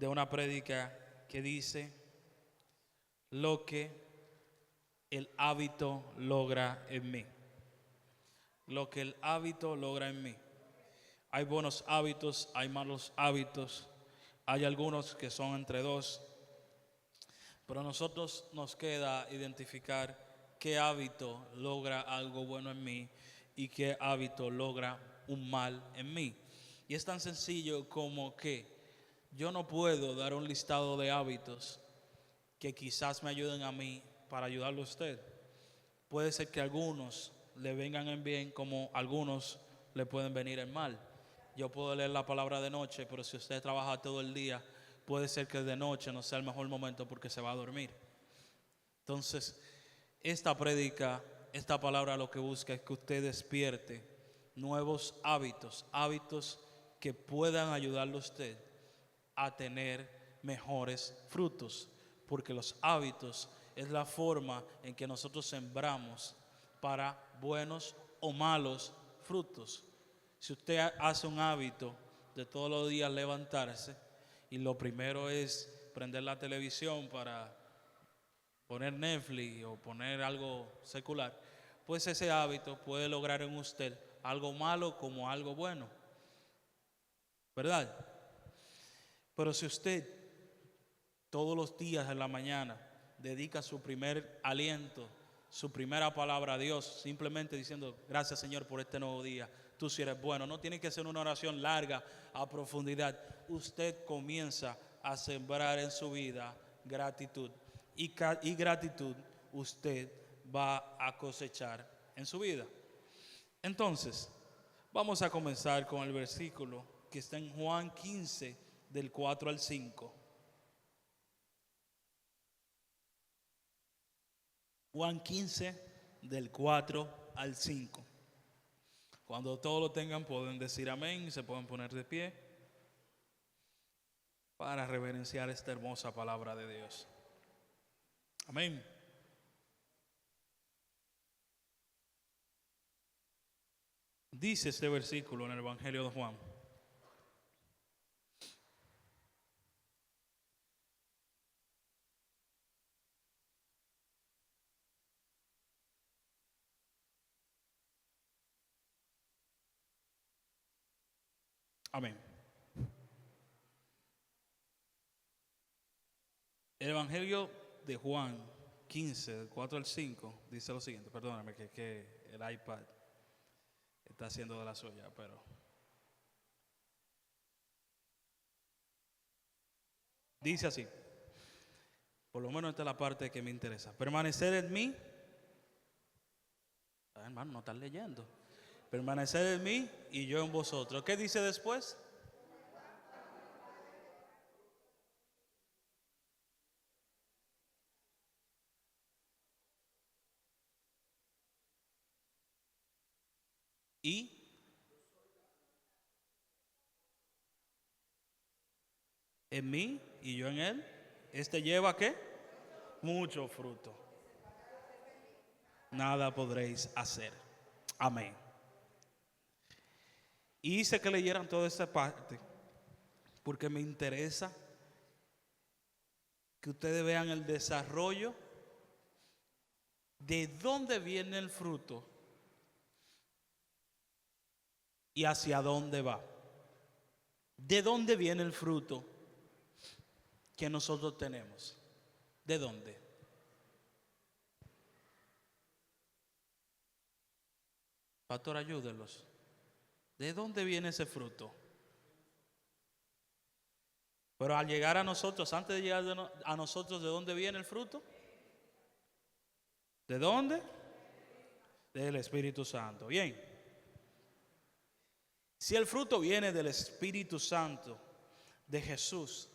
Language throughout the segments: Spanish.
de una prédica que dice lo que el hábito logra en mí. Lo que el hábito logra en mí. Hay buenos hábitos, hay malos hábitos, hay algunos que son entre dos, pero a nosotros nos queda identificar qué hábito logra algo bueno en mí y qué hábito logra un mal en mí. Y es tan sencillo como que yo no puedo dar un listado de hábitos que quizás me ayuden a mí para ayudarlo a usted. Puede ser que algunos le vengan en bien como algunos le pueden venir en mal. Yo puedo leer la palabra de noche, pero si usted trabaja todo el día, puede ser que de noche no sea el mejor momento porque se va a dormir. Entonces, esta prédica, esta palabra lo que busca es que usted despierte nuevos hábitos, hábitos que puedan ayudarle a usted a tener mejores frutos, porque los hábitos es la forma en que nosotros sembramos para buenos o malos frutos. Si usted hace un hábito de todos los días levantarse y lo primero es prender la televisión para poner Netflix o poner algo secular, pues ese hábito puede lograr en usted algo malo como algo bueno, ¿verdad? Pero si usted todos los días en la mañana dedica su primer aliento, su primera palabra a Dios, simplemente diciendo gracias Señor por este nuevo día, tú sí eres bueno, no tiene que ser una oración larga a profundidad, usted comienza a sembrar en su vida gratitud y gratitud usted va a cosechar en su vida. Entonces, vamos a comenzar con el versículo que está en Juan 15 del 4 al 5. Juan 15 del 4 al 5. Cuando todos lo tengan pueden decir amén y se pueden poner de pie para reverenciar esta hermosa palabra de Dios. Amén. Dice este versículo en el Evangelio de Juan. Amén. El Evangelio de Juan 15, del 4 al 5, dice lo siguiente. Perdóname que el iPad está haciendo de la suya, pero dice así. Por lo menos esta es la parte que me interesa. Permanecer en mí. Hermano, no están leyendo. Permanecer en mí y yo en vosotros. ¿Qué dice después? Y en mí y yo en él. Este lleva ¿qué? Mucho fruto. Nada podréis hacer. Amén. Y hice que leyeran toda esta parte porque me interesa que ustedes vean el desarrollo de dónde viene el fruto y hacia dónde va. ¿De dónde viene el fruto que nosotros tenemos? ¿De dónde? Pastor, ayúdenlos. ¿De dónde viene ese fruto? Pero al llegar a nosotros, antes de llegar a nosotros, ¿de dónde viene el fruto? ¿De dónde? Del Espíritu Santo. Bien. Si el fruto viene del Espíritu Santo, de Jesús,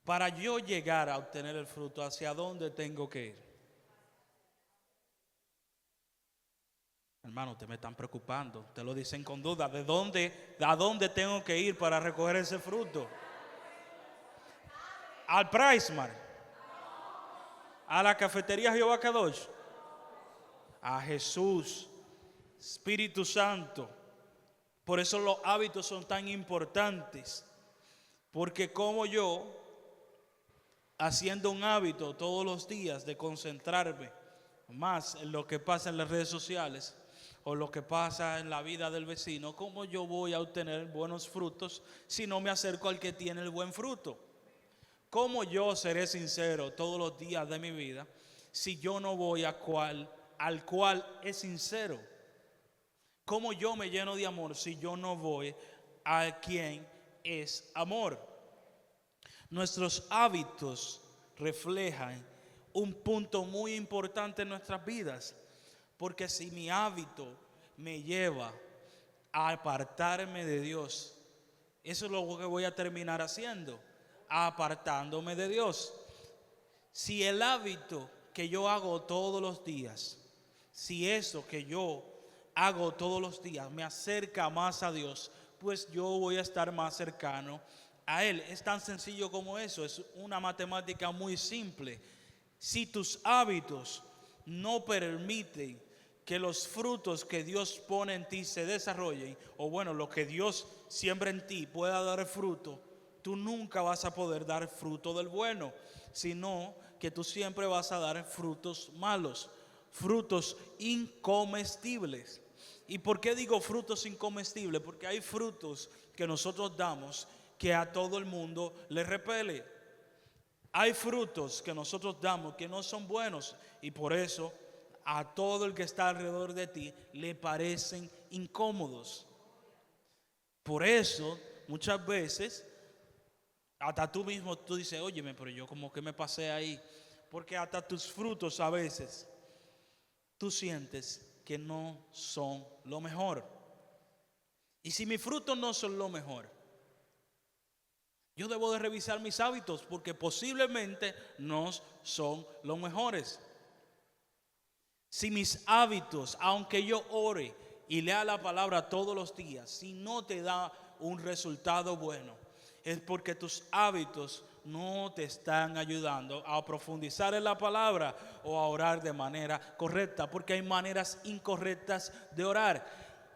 para yo llegar a obtener el fruto, ¿hacia dónde tengo que ir? Hermano, ustedes me están preocupando. Ustedes lo dicen con duda. ¿A dónde tengo que ir para recoger ese fruto? Al Pricemart, a la cafetería Jehová Kadosh, a Jesús, Espíritu Santo. Por eso los hábitos son tan importantes. Porque como yo, haciendo un hábito todos los días de concentrarme más en lo que pasa en las redes sociales o lo que pasa en la vida del vecino, ¿cómo yo voy a obtener buenos frutos si no me acerco al que tiene el buen fruto? ¿Cómo yo seré sincero todos los días de mi vida si yo no voy al cual es sincero? ¿Cómo yo me lleno de amor si yo no voy a quien es amor? Nuestros hábitos reflejan un punto muy importante en nuestras vidas, porque si mi hábito me lleva a apartarme de Dios, eso es lo que voy a terminar haciendo, apartándome de Dios. Si el hábito que yo hago todos los días, si eso que yo hago todos los días me acerca más a Dios, pues yo voy a estar más cercano a Él. Es tan sencillo como eso, es una matemática muy simple. Si tus hábitos no permiten que los frutos que Dios pone en ti se desarrollen, o bueno, lo que Dios siembra en ti pueda dar fruto, tú nunca vas a poder dar fruto del bueno, sino que tú siempre vas a dar frutos malos, frutos incomestibles. ¿Y por qué digo frutos incomestibles? Porque hay frutos que nosotros damos que a todo el mundo le repele. Hay frutos que nosotros damos que no son buenos y por eso a todo el que está alrededor de ti le parecen incómodos. Por eso muchas veces hasta tú mismo tú dices, óyeme, pero yo como que me pasé ahí. Porque hasta tus frutos a veces tú sientes que no son lo mejor. Y si mis frutos no son lo mejor, yo debo de revisar mis hábitos porque posiblemente no son los mejores. Si mis hábitos, aunque yo ore y lea la palabra todos los días, si no te da un resultado bueno, es porque tus hábitos no te están ayudando a profundizar en la palabra o a orar de manera correcta, porque hay maneras incorrectas de orar.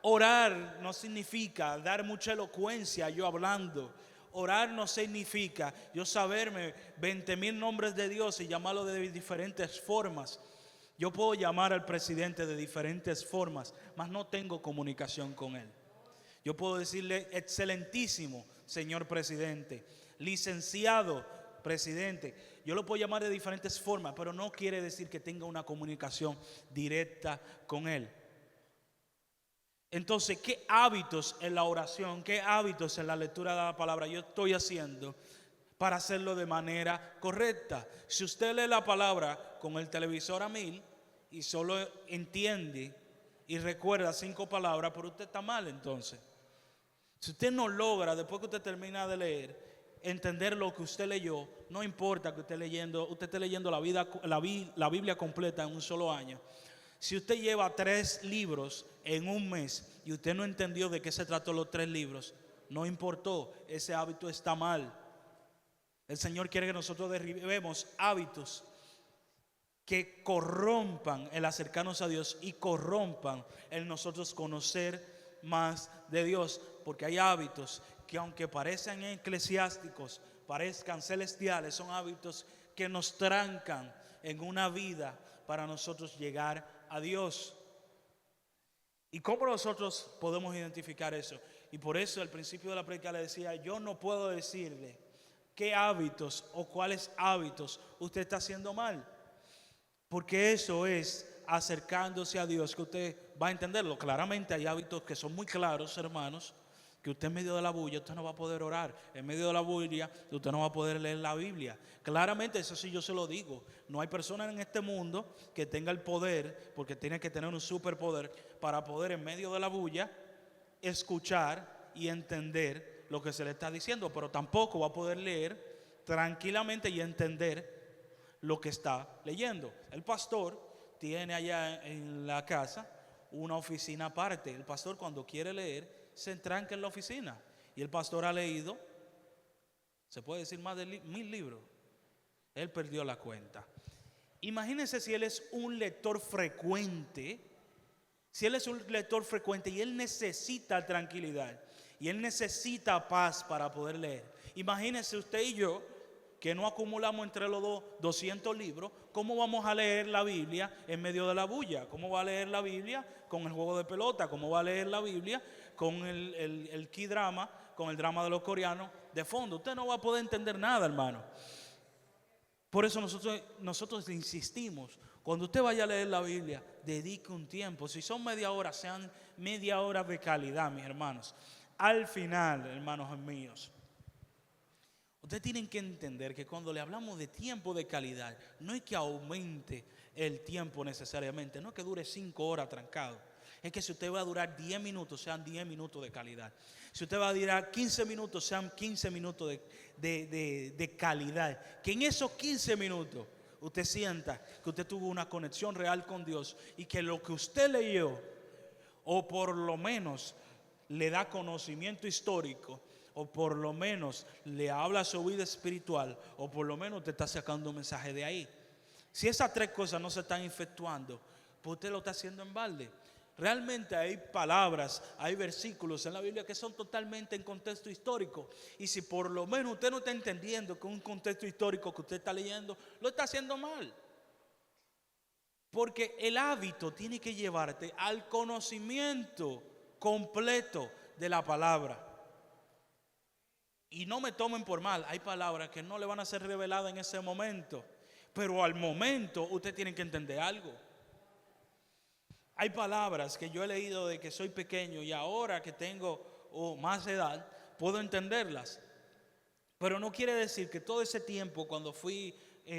Orar no significa dar mucha elocuencia yo hablando. Orar no significa yo saberme 20,000 nombres de Dios y llamarlo de diferentes formas. Yo puedo llamar al presidente de diferentes formas, mas no tengo comunicación con él. Yo puedo decirle excelentísimo señor presidente, licenciado presidente. Yo lo puedo llamar de diferentes formas, pero no quiere decir que tenga una comunicación directa con él. Entonces, ¿qué hábitos en la oración, qué hábitos en la lectura de la palabra yo estoy haciendo para hacerlo de manera correcta? Si usted lee la palabra con el televisor a 1000 y solo entiende y recuerda 5 palabras, pero usted está mal entonces. Si usted no logra, después que usted termina de leer, entender lo que usted leyó, no importa que usted esté leyendo la Biblia completa en un solo año. Si usted lleva 3 libros en un mes y usted no entendió de qué se trató los 3 libros, no importó, ese hábito está mal. El Señor quiere que nosotros derribemos hábitos que corrompan el acercarnos a Dios y corrompan el nosotros conocer más de Dios, porque hay hábitos que aunque parecen eclesiásticos, parezcan celestiales, son hábitos que nos trancan en una vida para nosotros llegar a Dios. ¿Y cómo nosotros podemos identificar eso? Y por eso al principio de la prédica le decía, yo no puedo decirle qué hábitos o cuáles hábitos usted está haciendo mal, porque eso es acercándose a Dios que usted va a entenderlo. Claramente hay hábitos que son muy claros, hermanos, que usted en medio de la bulla usted no va a poder orar, en medio de la bulla usted no va a poder leer la Biblia. Claramente eso sí yo se lo digo. No hay persona en este mundo que tenga el poder, porque tiene que tener un superpoder para poder en medio de la bulla escuchar y entender lo que se le está diciendo, pero tampoco va a poder leer tranquilamente y entender lo que está leyendo. El pastor tiene allá en la casa una oficina aparte. El pastor cuando quiere leer se entranca en la oficina y el pastor ha leído, se puede decir, más de 1000 libros. Él perdió la cuenta. Imagínense si él es un lector frecuente, y él necesita tranquilidad y él necesita paz para poder leer. Imagínense usted y yo, que no acumulamos entre los dos 200 libros, ¿cómo vamos a leer la Biblia en medio de la bulla? ¿Cómo va a leer la Biblia con el juego de pelota? ¿Cómo va a leer la Biblia con el key drama, con el drama de los coreanos de fondo? Usted no va a poder entender nada, hermano. Por eso nosotros insistimos, cuando usted vaya a leer la Biblia, dedique un tiempo. Si son media hora, sean media hora de calidad, mis hermanos. Al final, hermanos míos, ustedes tienen que entender que cuando le hablamos de tiempo de calidad, no es que aumente el tiempo necesariamente, no es que dure 5 horas trancado. Es que si usted va a durar 10 minutos, sean 10 minutos de calidad. Si usted va a durar 15 minutos, sean 15 minutos de calidad. Que en esos 15 minutos usted sienta que usted tuvo una conexión real con Dios y que lo que usted leyó, o por lo menos le da conocimiento histórico, o por lo menos le habla a su vida espiritual, o por lo menos te está sacando un mensaje de ahí. Si esas 3 cosas no se están efectuando, pues usted lo está haciendo en balde. Realmente hay palabras, hay versículos en la Biblia que son totalmente en contexto histórico. Y si por lo menos usted no está entendiendo que un contexto histórico que usted está leyendo, lo está haciendo mal. Porque el hábito tiene que llevarte al conocimiento completo de la palabra. Y no me tomen por mal, hay palabras que no le van a ser reveladas en ese momento, pero al momento usted tiene que entender algo. Hay palabras que yo he leído de que soy pequeño y ahora que tengo más edad puedo entenderlas, pero no quiere decir que todo ese tiempo cuando fui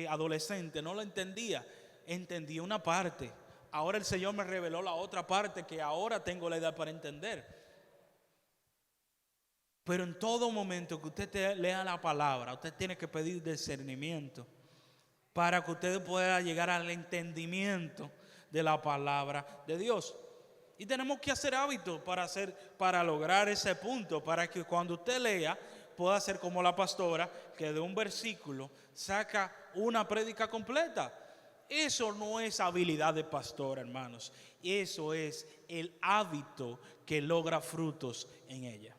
adolescente no lo entendía. Entendí una parte, ahora el Señor me reveló la otra parte que ahora tengo la edad para entender. Pero en todo momento que usted lea la palabra, usted tiene que pedir discernimiento para que usted pueda llegar al entendimiento de la palabra de Dios. Y tenemos que hacer hábitos para lograr ese punto, para que cuando usted lea pueda ser como la pastora, que de un versículo saca una prédica completa. Eso no es habilidad de pastor, hermanos. Eso es el hábito que logra frutos en ella.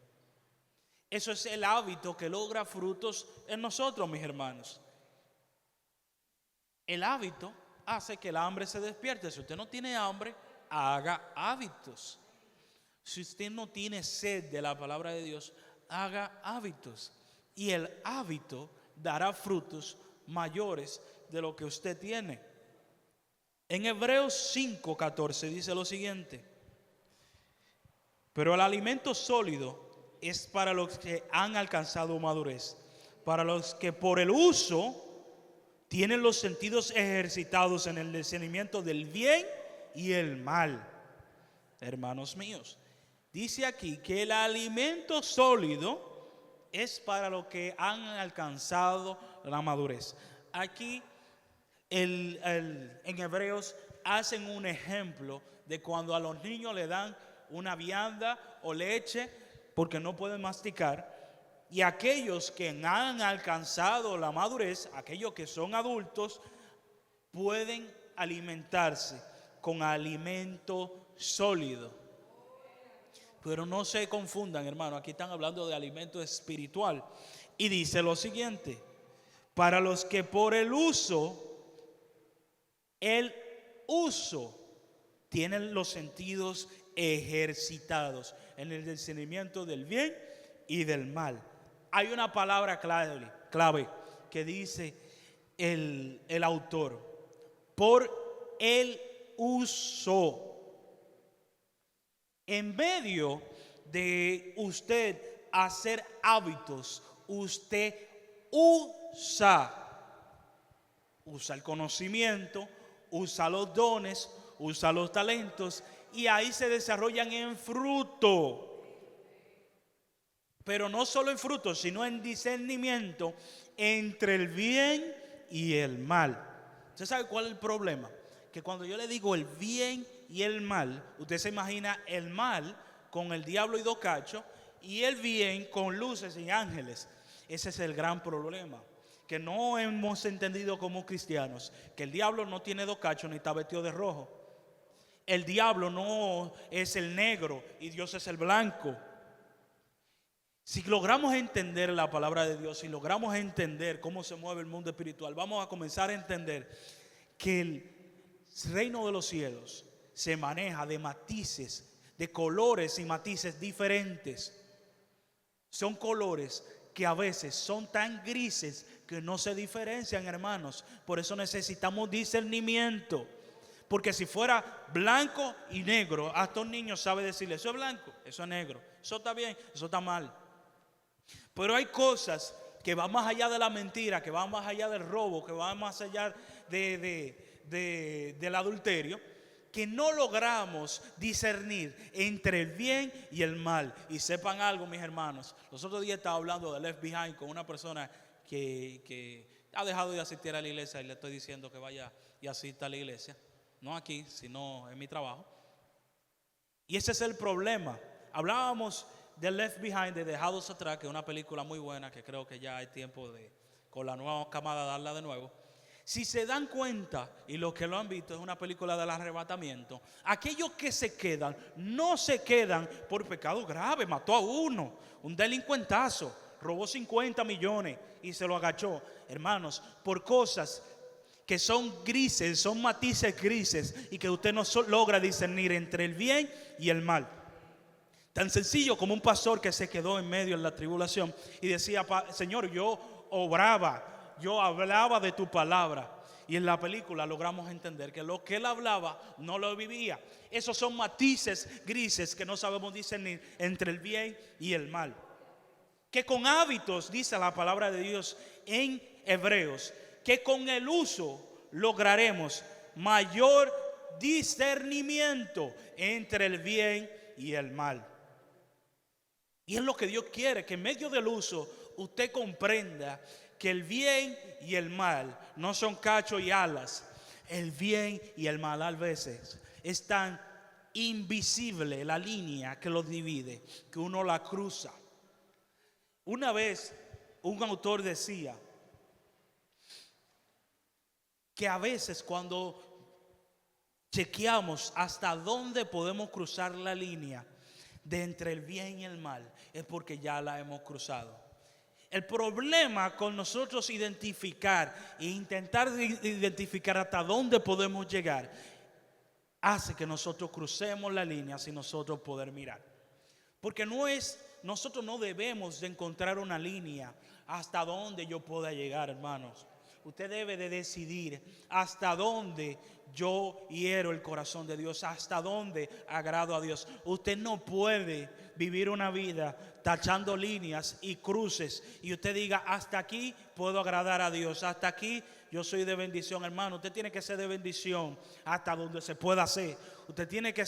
Eso es el hábito que logra frutos en nosotros, mis hermanos. El hábito hace que el hambre se despierte. Si usted no tiene hambre, haga hábitos. Si usted no tiene sed de la palabra de Dios, haga hábitos. Y el hábito dará frutos mayores de lo que usted tiene. En Hebreos 5:14 dice lo siguiente: pero el alimento sólido es para los que han alcanzado madurez, para los que por el uso tienen los sentidos ejercitados en el discernimiento del bien y el mal. Hermanos míos, dice aquí que el alimento sólido es para los que han alcanzado la madurez. Aquí en Hebreos hacen un ejemplo de cuando a los niños le dan una vianda o leche porque no pueden masticar, y aquellos que han alcanzado la madurez, aquellos que son adultos, pueden alimentarse con alimento sólido. Pero no se confundan, hermano, aquí están hablando de alimento espiritual. Y dice lo siguiente: para los que por el uso tienen los sentidos ejercitados en el discernimiento del bien y del mal. Hay una palabra clave que dice el autor: por el uso. En medio de usted hacer hábitos, usted usa el conocimiento, usa los dones, usa los talentos, y ahí se desarrollan en fruto. Pero no solo en fruto, sino en discernimiento entre el bien y el mal. ¿Usted sabe cuál es el problema? Que cuando yo le digo el bien y el mal, usted se imagina el mal con el diablo y 2 cachos, y el bien con luces y ángeles. Ese es el gran problema, que no hemos entendido como cristianos, que el diablo no tiene 2 cachos ni está vestido de rojo. El diablo no es el negro y Dios es el blanco. Si logramos entender la palabra de Dios, si logramos entender cómo se mueve el mundo espiritual, vamos a comenzar a entender que el reino de los cielos se maneja de matices, de colores y matices diferentes. Son colores que a veces son tan grises que no se diferencian, hermanos. Por eso necesitamos discernimiento. Porque si fuera blanco y negro, hasta un niño sabe decirle, eso es blanco, eso es negro, eso está bien, eso está mal. Pero hay cosas que van más allá de la mentira, que van más allá del robo, que van más allá del adulterio, que no logramos discernir entre el bien y el mal. Y sepan algo, mis hermanos, los otros días estaba hablando de Left Behind con una persona que ha dejado de asistir a la iglesia, y le estoy diciendo que vaya y asista a la iglesia, no aquí, sino en mi trabajo. Y ese es el problema. Hablábamos de Left Behind, de Dejados Atrás, que es una película muy buena, que creo que ya hay tiempo de, con la nueva camada, darla de nuevo. Si se dan cuenta, y los que lo han visto, es una película del arrebatamiento. Aquellos que se quedan, no se quedan por pecado grave. Mató a uno, un delincuentazo, robó 50 millones y se lo agachó. Hermanos, por cosas que son grises, son matices grises, y que usted no logra discernir entre el bien y el mal. Tan sencillo como un pastor que se quedó en medio de la tribulación y decía, Señor, yo obraba, yo hablaba de tu palabra. Y en la película logramos entender que lo que él hablaba no lo vivía. Esos son matices grises que no sabemos discernir entre el bien y el mal. Que con hábitos, dice la palabra de Dios en Hebreos, que con el uso lograremos mayor discernimiento entre el bien y el mal. Y es lo que Dios quiere, que en medio del uso usted comprenda que el bien y el mal no son cacho y alas. El bien y el mal a veces es tan invisible la línea que los divide, que uno la cruza. Una vez un autor decía que a veces cuando chequeamos hasta dónde podemos cruzar la línea de entre el bien y el mal, es porque ya la hemos cruzado. El problema con nosotros identificar e intentar identificar hasta dónde podemos llegar hace que nosotros crucemos la línea sin nosotros poder mirar. Porque nosotros no debemos de encontrar una línea hasta dónde yo pueda llegar, hermanos. Usted debe de decidir hasta dónde yo hiero el corazón de Dios, hasta dónde agrado a Dios. Usted no puede vivir una vida tachando líneas y cruces y usted diga, hasta aquí puedo agradar a Dios, hasta aquí yo soy de bendición. Hermano, usted tiene que ser de bendición hasta donde se pueda hacer. Usted tiene que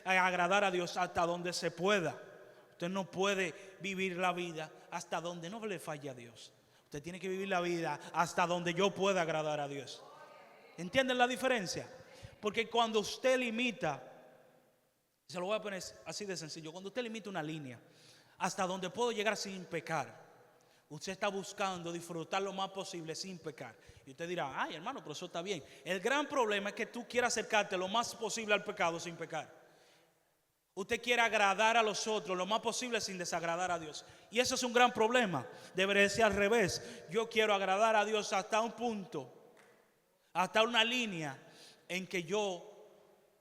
agradar a Dios hasta donde se pueda. Usted no puede vivir la vida hasta donde no le falle a Dios. Usted tiene que vivir la vida hasta donde yo pueda agradar a Dios. ¿Entienden la diferencia? Porque cuando usted limita, se lo voy a poner así de sencillo, cuando usted limita una línea hasta donde puedo llegar sin pecar, usted está buscando disfrutar lo más posible sin pecar. Y usted dirá, ay hermano, pero eso está bien. El gran problema es que tú quieras acercarte lo más posible al pecado sin pecar. Usted quiere agradar a los otros lo más posible sin desagradar a Dios. Y eso es un gran problema. Debería ser al revés. Yo quiero agradar a Dios hasta un punto, hasta una línea en que yo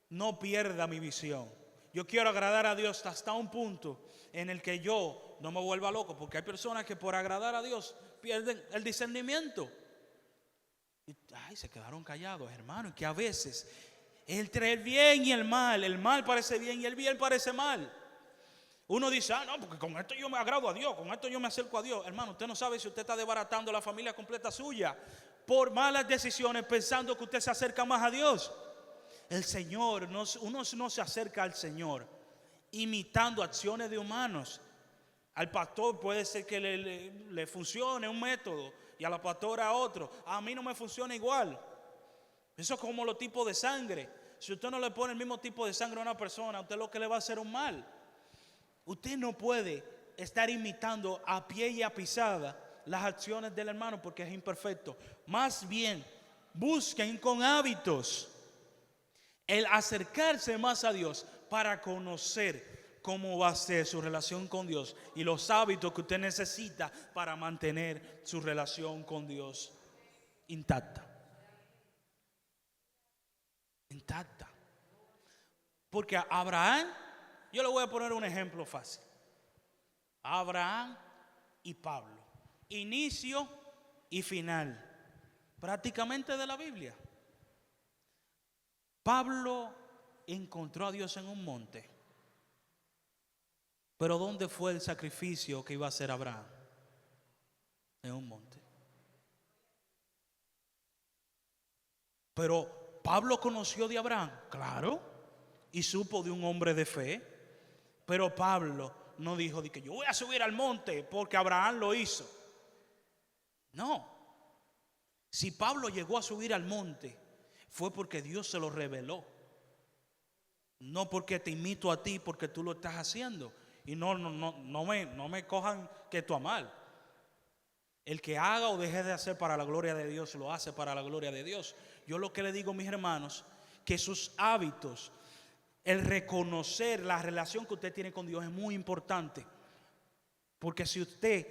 no pierda mi visión. Yo quiero agradar a Dios hasta un punto en el que yo no me vuelva loco. Porque hay personas que por agradar a Dios pierden el discernimiento. Y se quedaron callados, hermano. Y que a veces entre el bien y el mal parece bien y el bien parece mal. Uno dice, no, porque con esto yo me agrado a Dios, con esto yo me acerco a Dios. Hermano, usted no sabe si usted está desbaratando la familia completa suya por malas decisiones, pensando que usted se acerca más a Dios. El Señor, uno no se acerca al Señor imitando acciones de humanos. Al pastor puede ser que le funcione un método y a la pastora otro. A mí no me funciona igual. Eso es como los tipos de sangre. Si usted no le pone el mismo tipo de sangre a una persona, usted lo que le va a hacer un mal. Usted no puede estar imitando a pie y a pisada las acciones del hermano porque es imperfecto. Más bien, busquen con hábitos el acercarse más a Dios para conocer, cómo va a ser su relación con Dios y los hábitos que usted necesita para mantener su relación con Dios intacta. Intacta. Porque a Abraham, yo le voy a poner un ejemplo fácil. Abraham y Pablo. Inicio y final. Prácticamente de la Biblia. Pablo encontró a Dios en un monte. Pero ¿dónde fue el sacrificio que iba a hacer Abraham? En un monte. Pero Pablo conoció de Abraham, claro, y supo de un hombre de fe. Pero Pablo no dijo de que yo voy a subir al monte porque Abraham lo hizo. No. Si Pablo llegó a subir al monte, fue porque Dios se lo reveló. No porque te imito a ti, porque tú lo estás haciendo. Y no me cojan que tú a mal. El que haga o deje de hacer para la gloria de Dios, lo hace para la gloria de Dios. Yo lo que le digo, mis hermanos, que sus hábitos, el reconocer la relación que usted tiene con Dios es muy importante. Porque si usted,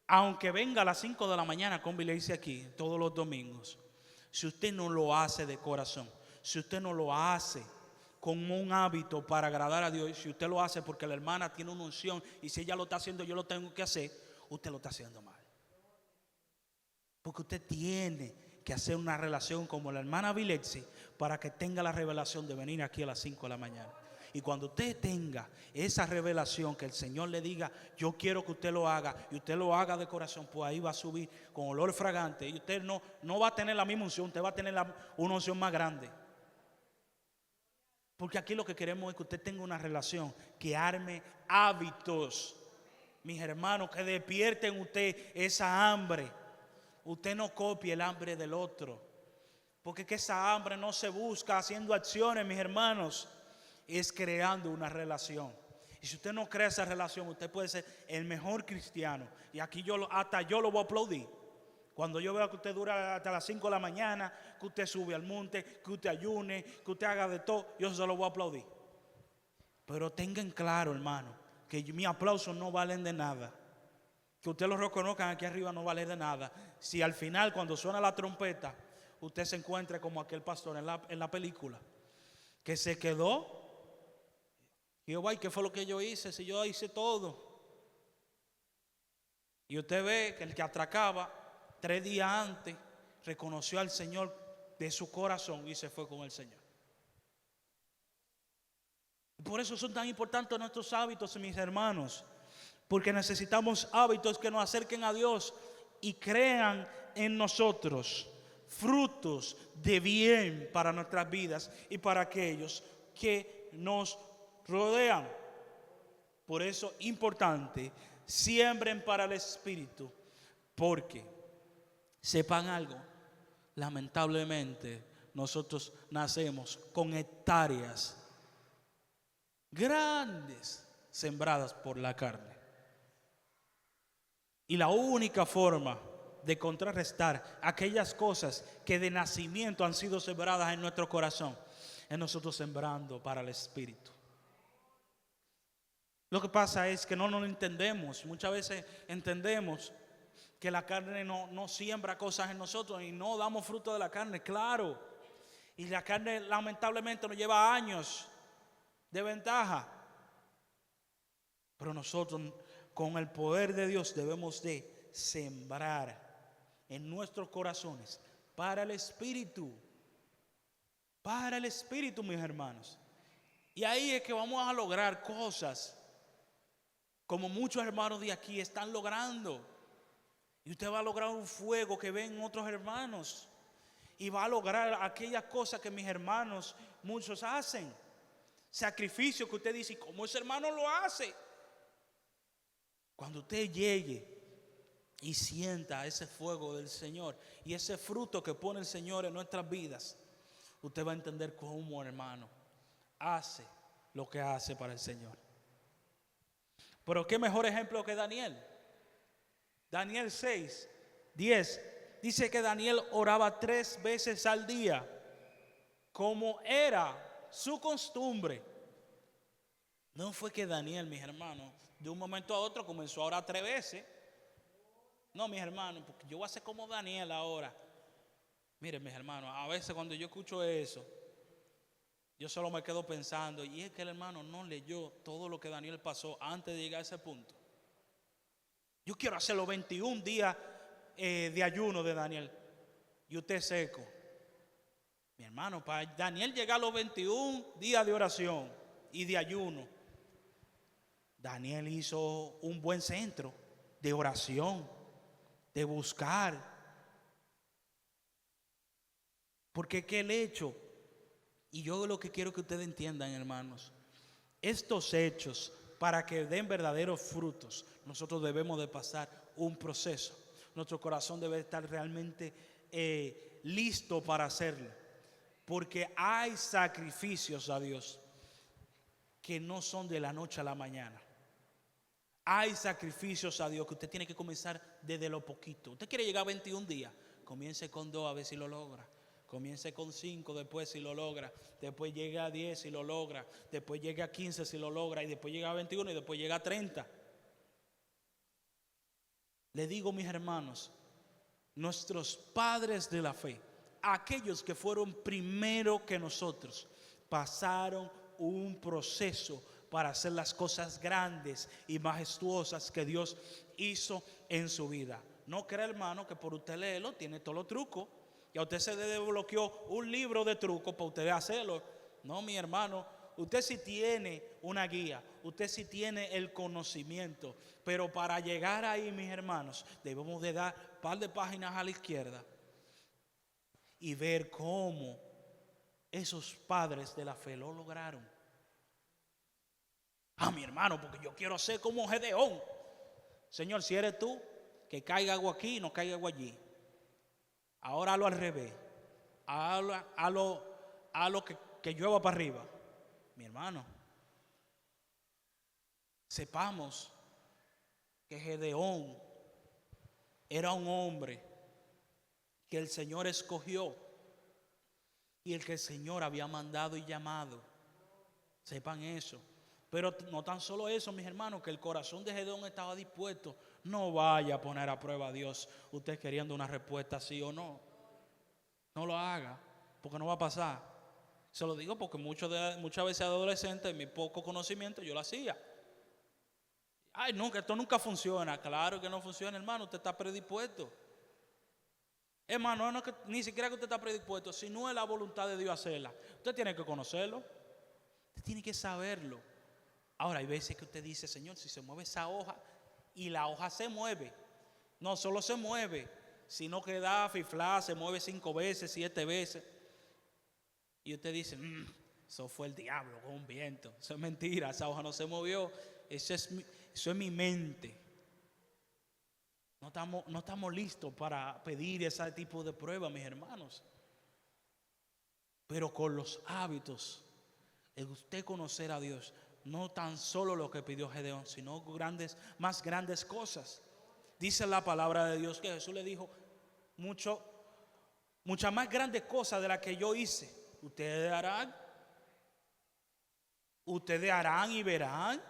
aunque venga a las 5 de la mañana, como le dice aquí, todos los domingos, si usted no lo hace de corazón, si usted no lo hace como un hábito para agradar a Dios, si usted lo hace porque la hermana tiene una unción y si ella lo está haciendo yo lo tengo que hacer, usted lo está haciendo mal. Porque usted tiene que hacer una relación como la hermana Vilexi para que tenga la revelación de venir aquí a las 5 de la mañana. Y cuando usted tenga esa revelación, que el Señor le diga, yo quiero que usted lo haga, y usted lo haga de corazón, pues ahí va a subir con olor fragante. Y usted no va a tener la misma unción, usted va a tener una unción más grande. Porque aquí lo que queremos es que usted tenga una relación que arme hábitos. Mis hermanos, que despierte en usted esa hambre. Usted no copie el hambre del otro. Porque que esa hambre no se busca haciendo acciones, mis hermanos. Es creando una relación. Y si usted no crea esa relación, usted puede ser el mejor cristiano. Y aquí hasta yo lo voy a aplaudir. Cuando yo veo que usted dura hasta las 5 de la mañana, que usted sube al monte, que usted ayune, que usted haga de todo, yo se lo voy a aplaudir. Pero tengan claro, hermano, que mis aplausos no valen de nada. Que usted lo reconozcan aquí arriba no vale de nada. Si al final, cuando suena la trompeta, usted se encuentra como aquel pastor en la película, que se quedó. Y yo, ¿qué fue lo que yo hice? Si yo hice todo. Y usted ve que el que atracaba 3 días antes reconoció al Señor de su corazón y se fue con el Señor. Y por eso son tan importantes nuestros hábitos, mis hermanos, porque necesitamos hábitos que nos acerquen a Dios y crean en nosotros frutos de bien para nuestras vidas y para aquellos que nos rodean. Por eso importante, siembren para el Espíritu, porque sepan algo, lamentablemente nosotros nacemos con hectáreas grandes sembradas por la carne. Y la única forma de contrarrestar aquellas cosas que de nacimiento han sido sembradas en nuestro corazón es nosotros sembrando para el Espíritu. Lo que pasa es que no nos entendemos. Muchas veces entendemos que la carne no siembra cosas en nosotros y no damos fruto de la carne, claro. Y la carne lamentablemente nos lleva años de ventaja. Pero nosotros con el poder de Dios debemos de sembrar en nuestros corazones para el Espíritu. Para el Espíritu, mis hermanos. Y ahí es que vamos a lograr cosas como muchos hermanos de aquí están logrando. Y usted va a lograr un fuego que ven otros hermanos. Y va a lograr aquellas cosas que mis hermanos muchos hacen. Sacrificio que usted dice, ¿cómo ese hermano lo hace? Cuando usted llegue y sienta ese fuego del Señor y ese fruto que pone el Señor en nuestras vidas, usted va a entender cómo, hermano, hace lo que hace para el Señor. Pero qué mejor ejemplo que Daniel. Daniel 6:10 dice que Daniel oraba 3 veces al día, como era su costumbre. No fue que Daniel, mis hermanos, de un momento a otro comenzó a orar 3 veces. No, mis hermanos, porque yo voy a ser como Daniel ahora. Miren, mis hermanos, a veces cuando yo escucho eso, yo solo me quedo pensando, y es que el hermano no leyó todo lo que Daniel pasó antes de llegar a ese punto. Yo quiero hacer los 21 días de ayuno de Daniel, y usted seco. Mi hermano, para Daniel llegar a los 21 días de oración y de ayuno, Daniel hizo un buen centro de oración, de buscar. Porque ¿qué el hecho? Y yo lo que quiero que ustedes entiendan, hermanos, estos hechos, para que den verdaderos frutos, nosotros debemos de pasar un proceso. Nuestro corazón debe estar realmente listo para hacerlo. Porque hay sacrificios a Dios que no son de la noche a la mañana. Hay sacrificios a Dios que usted tiene que comenzar desde lo poquito. Usted quiere llegar a 21 días, comience con 2 a ver si lo logra. Comience con 5 después si lo logra. Después llega a 10 si lo logra. Después llega a 15 si lo logra. Y después llega a 21 y después llega a 30. Le digo, mis hermanos, nuestros padres de la fe, aquellos que fueron primero que nosotros, pasaron un proceso para hacer las cosas grandes y majestuosas que Dios hizo en su vida. No crea, hermano, que por usted leerlo tiene todos los trucos. Y a usted se le desbloqueó un libro de trucos para usted hacerlo. No, mi hermano, usted sí tiene una guía, usted sí tiene el conocimiento. Pero para llegar ahí, mis hermanos, debemos de dar un par de páginas a la izquierda y ver cómo esos padres de la fe lo lograron. Mi hermano, porque yo quiero ser como Gedeón. Señor, si eres tú, que caiga agua aquí y no caiga agua allí. Ahora hazlo al revés. Hazlo que llueva para arriba. Mi hermano, sepamos que Gedeón era un hombre que el Señor escogió y el que el Señor había mandado y llamado. Sepan eso. Pero no tan solo eso, mis hermanos, que el corazón de Gedeón estaba dispuesto. No vaya a poner a prueba a Dios usted queriendo una respuesta sí o no. No lo haga, porque no va a pasar. Se lo digo porque muchas veces adolescente, en mi poco conocimiento, yo lo hacía. Ay, nunca, esto nunca funciona. Claro que no funciona, hermano, usted está predispuesto. Hermano, no, ni siquiera que usted está predispuesto, si no es la voluntad de Dios hacerla. Usted tiene que conocerlo, usted tiene que saberlo. Ahora, hay veces que usted dice, Señor, si se mueve esa hoja, y la hoja se mueve, no solo se mueve, sino que da fifla, se mueve 5 veces, 7 veces. Y usted dice, eso fue el diablo con un viento. Eso es mentira, esa hoja no se movió. Eso es mi mente. No estamos listos para pedir ese tipo de pruebas, mis hermanos. Pero con los hábitos, el usted conocer a Dios, no tan solo lo que pidió Gedeón, sino más grandes cosas. Dice la palabra de Dios que Jesús le dijo, muchas más grandes cosas de las que yo hice, ustedes harán y verán.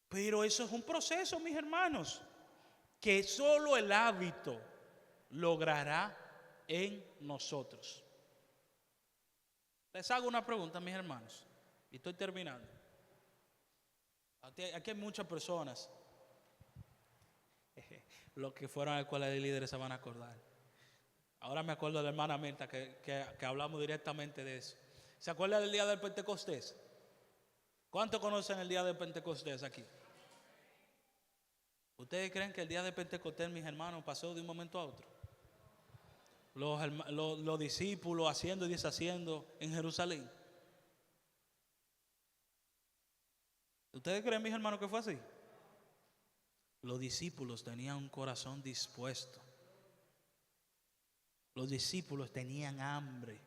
Pero eso es un proceso, mis hermanos, que solo el hábito logrará en nosotros. Les hago una pregunta, mis hermanos, y estoy terminando. Aquí hay muchas personas, los que fueron a la escuela de líderes se van a acordar. Ahora me acuerdo de la hermana Mirta que hablamos directamente de eso. ¿Se acuerda del día del Pentecostés? ¿Cuántos conocen el día del Pentecostés aquí? ¿Ustedes creen que el día de Pentecostés, mis hermanos, pasó de un momento a otro? Los discípulos haciendo y deshaciendo en Jerusalén. ¿Ustedes creen, mis hermanos, que fue así? Los discípulos tenían un corazón dispuesto. Los discípulos tenían hambre.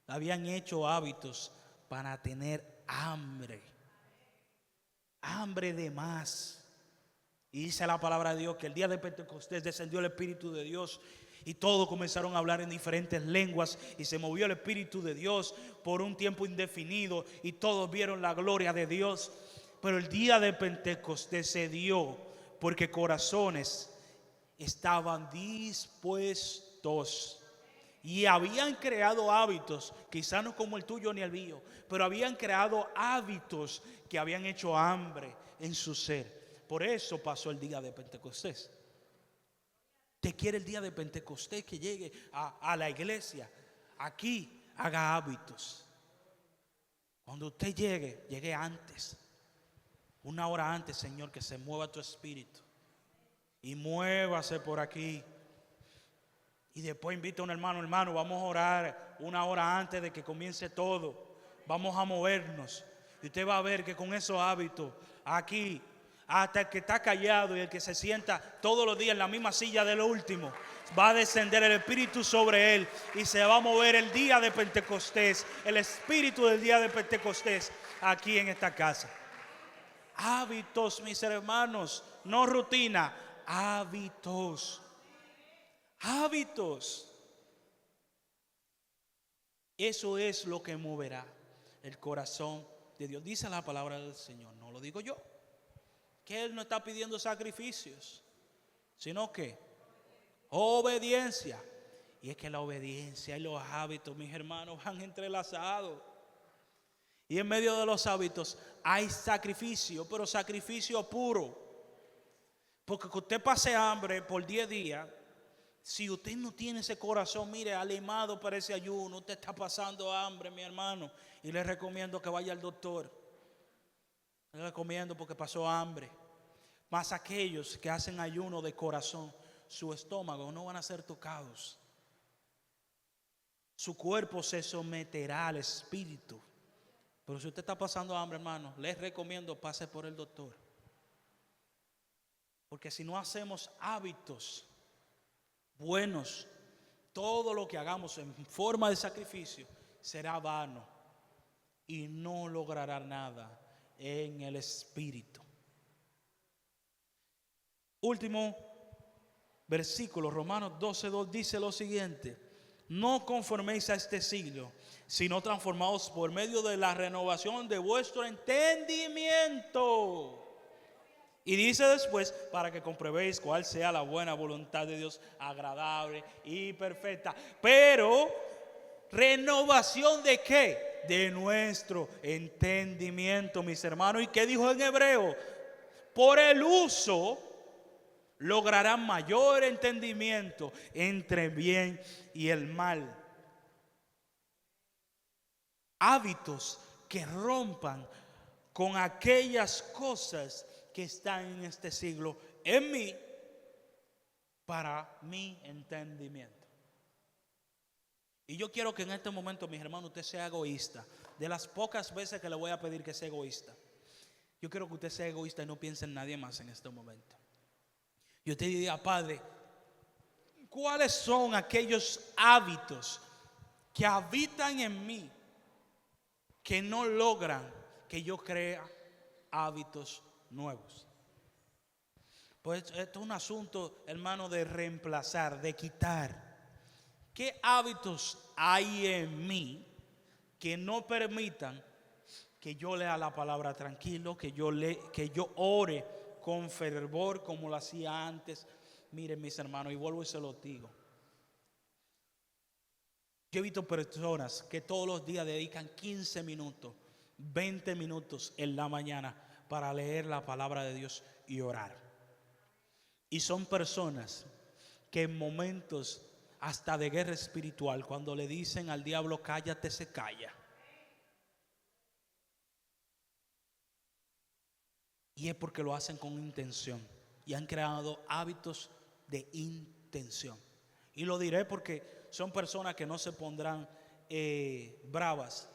Habían hecho hábitos para tener hambre. Hambre de más. Y dice la palabra de Dios que el día de Pentecostés descendió el Espíritu de Dios Y todos comenzaron a hablar en diferentes lenguas y se movió el Espíritu de Dios por un tiempo indefinido y todos vieron la gloria de Dios. Pero el día de Pentecostés se dio porque corazones estaban dispuestos y habían creado hábitos, quizás no como el tuyo ni el mío, pero habían creado hábitos que habían hecho hambre en su ser. Por eso pasó el día de Pentecostés. Te quiere el día de Pentecostés que llegue a la iglesia. Aquí haga hábitos. Cuando usted llegue antes. Una hora antes, Señor, que se mueva tu espíritu. Y muévase por aquí. Y después invita a un hermano, vamos a orar una hora antes de que comience todo. Vamos a movernos. Y usted va a ver que con esos hábitos, aquí, hasta el que está callado y el que se sienta todos los días en la misma silla de lo último, va a descender el Espíritu sobre él y se va a mover el día de Pentecostés, el Espíritu del día de Pentecostés aquí en esta casa. Hábitos, mis hermanos, no rutina, hábitos. Hábitos. Eso es lo que moverá el corazón de Dios. Dice la palabra del Señor, no lo digo yo, que Él no está pidiendo sacrificios, sino que obediencia. Y es que la obediencia y los hábitos, mis hermanos, van entrelazados. Y en medio de los hábitos hay sacrificio, pero sacrificio puro. Porque que usted pase hambre por 10 días, si usted no tiene ese corazón, mire, alimado para ese ayuno, usted está pasando hambre, mi hermano. Y le recomiendo que vaya al doctor. Le recomiendo porque pasó hambre. Más aquellos que hacen ayuno de corazón, su estómago no van a ser tocados. Su cuerpo se someterá al espíritu. Pero si usted está pasando hambre, hermano, les recomiendo pase por el doctor. Porque si no hacemos hábitos buenos, todo lo que hagamos en forma de sacrificio será vano y no logrará nada en el espíritu. Último versículo, Romanos 12:2 dice lo siguiente: no conforméis a este siglo, sino transformaos por medio de la renovación de vuestro entendimiento. Y dice después, para que comprobéis cuál sea la buena voluntad de Dios, agradable y perfecta. Pero, ¿renovación de qué? De nuestro entendimiento, mis hermanos. ¿Y qué dijo en hebreo? Por el uso lograrán mayor entendimiento entre el bien y el mal. Hábitos que rompan con aquellas cosas que están en este siglo en mí para mi entendimiento. Y yo quiero que en este momento, mis hermanos, usted sea egoísta. De las pocas veces que le voy a pedir que sea egoísta, yo quiero que usted sea egoísta y no piense en nadie más en este momento. Y usted diga: Padre, ¿cuáles son aquellos hábitos que habitan en mí que no logran que yo crea hábitos nuevos? Pues esto es un asunto, hermano, de reemplazar, de quitar. ¿Qué hábitos hay en mí que no permitan que yo lea la palabra tranquilo, que yo ore con fervor como lo hacía antes? Miren, mis hermanos, y vuelvo y se lo digo. Yo he visto personas que todos los días dedican 15 minutos, 20 minutos en la mañana para leer la palabra de Dios y orar. Y son personas que en momentos hasta de guerra espiritual, cuando le dicen al diablo cállate, se calla. Y es porque lo hacen con intención y han creado hábitos de intención. Y lo diré porque son personas que no se pondrán bravas,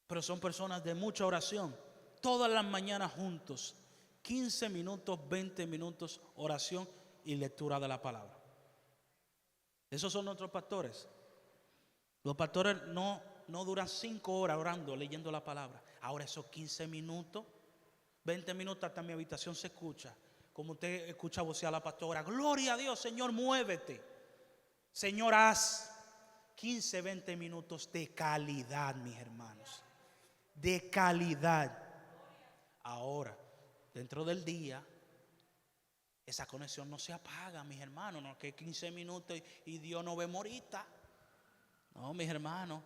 pero son personas de mucha oración. Todas las mañanas juntos, 15 minutos, 20 minutos, oración y lectura de la palabra. Esos son nuestros pastores. Los pastores no duran 5 horas orando, leyendo la palabra. Ahora esos 15 minutos, 20 minutos hasta en mi habitación se escucha. como usted escucha vocear a la pastora, gloria a Dios, Señor, muévete. Señor, haz 15, 20 minutos de calidad, mis hermanos. De calidad. Ahora, dentro del día, esa conexión no se apaga, mis hermanos. No que 15 minutos y Dios no ve morita. No, mis hermanos,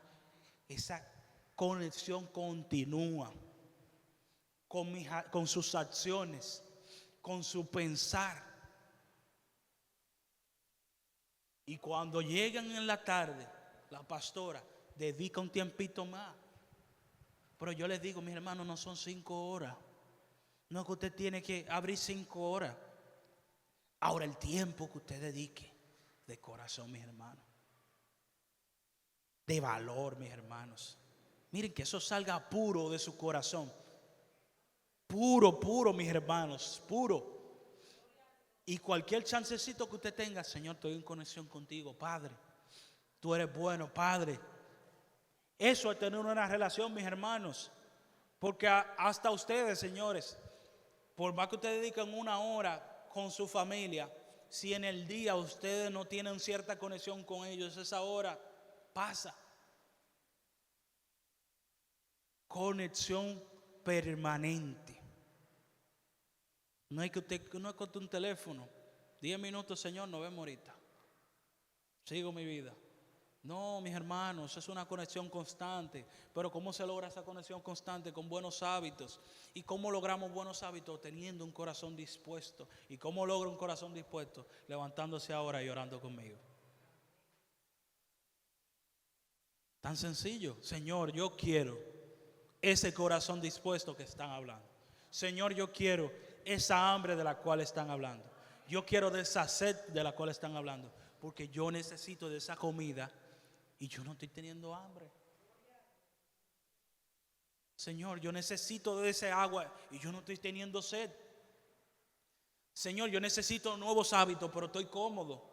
esa conexión continúa con sus acciones, con su pensar. Y cuando llegan en la tarde, la pastora dedica un tiempito más. Pero yo les digo, mis hermanos, no son 5 horas. No es que usted tiene que abrir 5 horas. Ahora el tiempo que usted dedique de corazón, mis hermanos. De valor, mis hermanos. Miren que eso salga puro de su corazón. Puro, puro, mis hermanos, puro. Y cualquier chancecito que usted tenga, Señor, estoy en conexión contigo, Padre. Tú eres bueno, Padre. Eso es tener una relación, mis hermanos. Porque hasta ustedes, señores, por más que ustedes dediquen 1 hora con su familia, si en el día ustedes no tienen cierta conexión con ellos, esa hora pasa. Conexión permanente. No es que usted un teléfono. 10 minutos, Señor, nos vemos ahorita. Sigo mi vida. No, mis hermanos, es una conexión constante. Pero ¿cómo se logra esa conexión constante? Con buenos hábitos. ¿Y cómo logramos buenos hábitos? Teniendo un corazón dispuesto. ¿Y cómo logro un corazón dispuesto? Levantándose ahora y orando conmigo. Tan sencillo. Señor, yo quiero ese corazón dispuesto que están hablando. Señor, yo quiero esa hambre de la cual están hablando. Yo quiero de esa sed de la cual están hablando. Porque yo necesito de esa comida y yo no estoy teniendo hambre. Señor, yo necesito de ese agua y yo no estoy teniendo sed. Señor, yo necesito nuevos hábitos, pero estoy cómodo.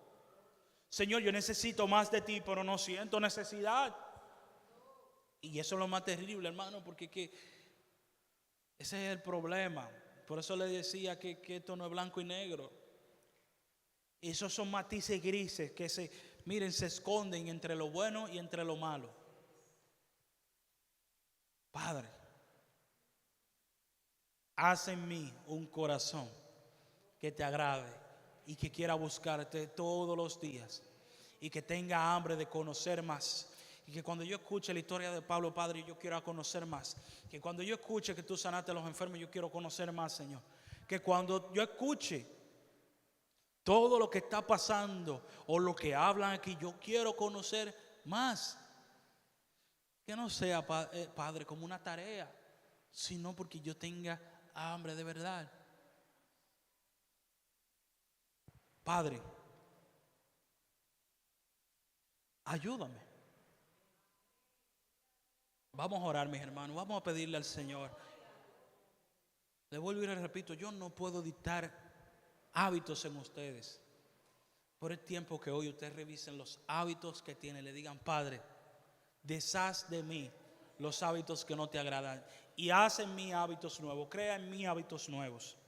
Señor, yo necesito más de ti, pero no siento necesidad. Y eso es lo más terrible, hermano, porque ese es el problema. Por eso le decía que esto no es blanco y negro. Esos son matices grises que se esconden entre lo bueno y entre lo malo. Padre, haz en mí un corazón que te agrade y que quiera buscarte todos los días y que tenga hambre de conocer más. Y que cuando yo escuche la historia de Pablo, Padre, yo quiero conocer más. Que cuando yo escuche que tú sanaste a los enfermos, yo quiero conocer más, Señor. Que cuando yo escuche todo lo que está pasando o lo que hablan aquí, yo quiero conocer más. Que no sea, Padre, como una tarea, sino porque yo tenga hambre de verdad. Padre, ayúdame. Vamos a orar, mis hermanos. Vamos a pedirle al Señor. Le vuelvo y le repito, yo no puedo dictar hábitos en ustedes. Por el tiempo que hoy ustedes revisen los hábitos que tienen, le digan, Padre, deshaz de mí los hábitos que no te agradan y haz en mí hábitos nuevos, crea en mí hábitos nuevos.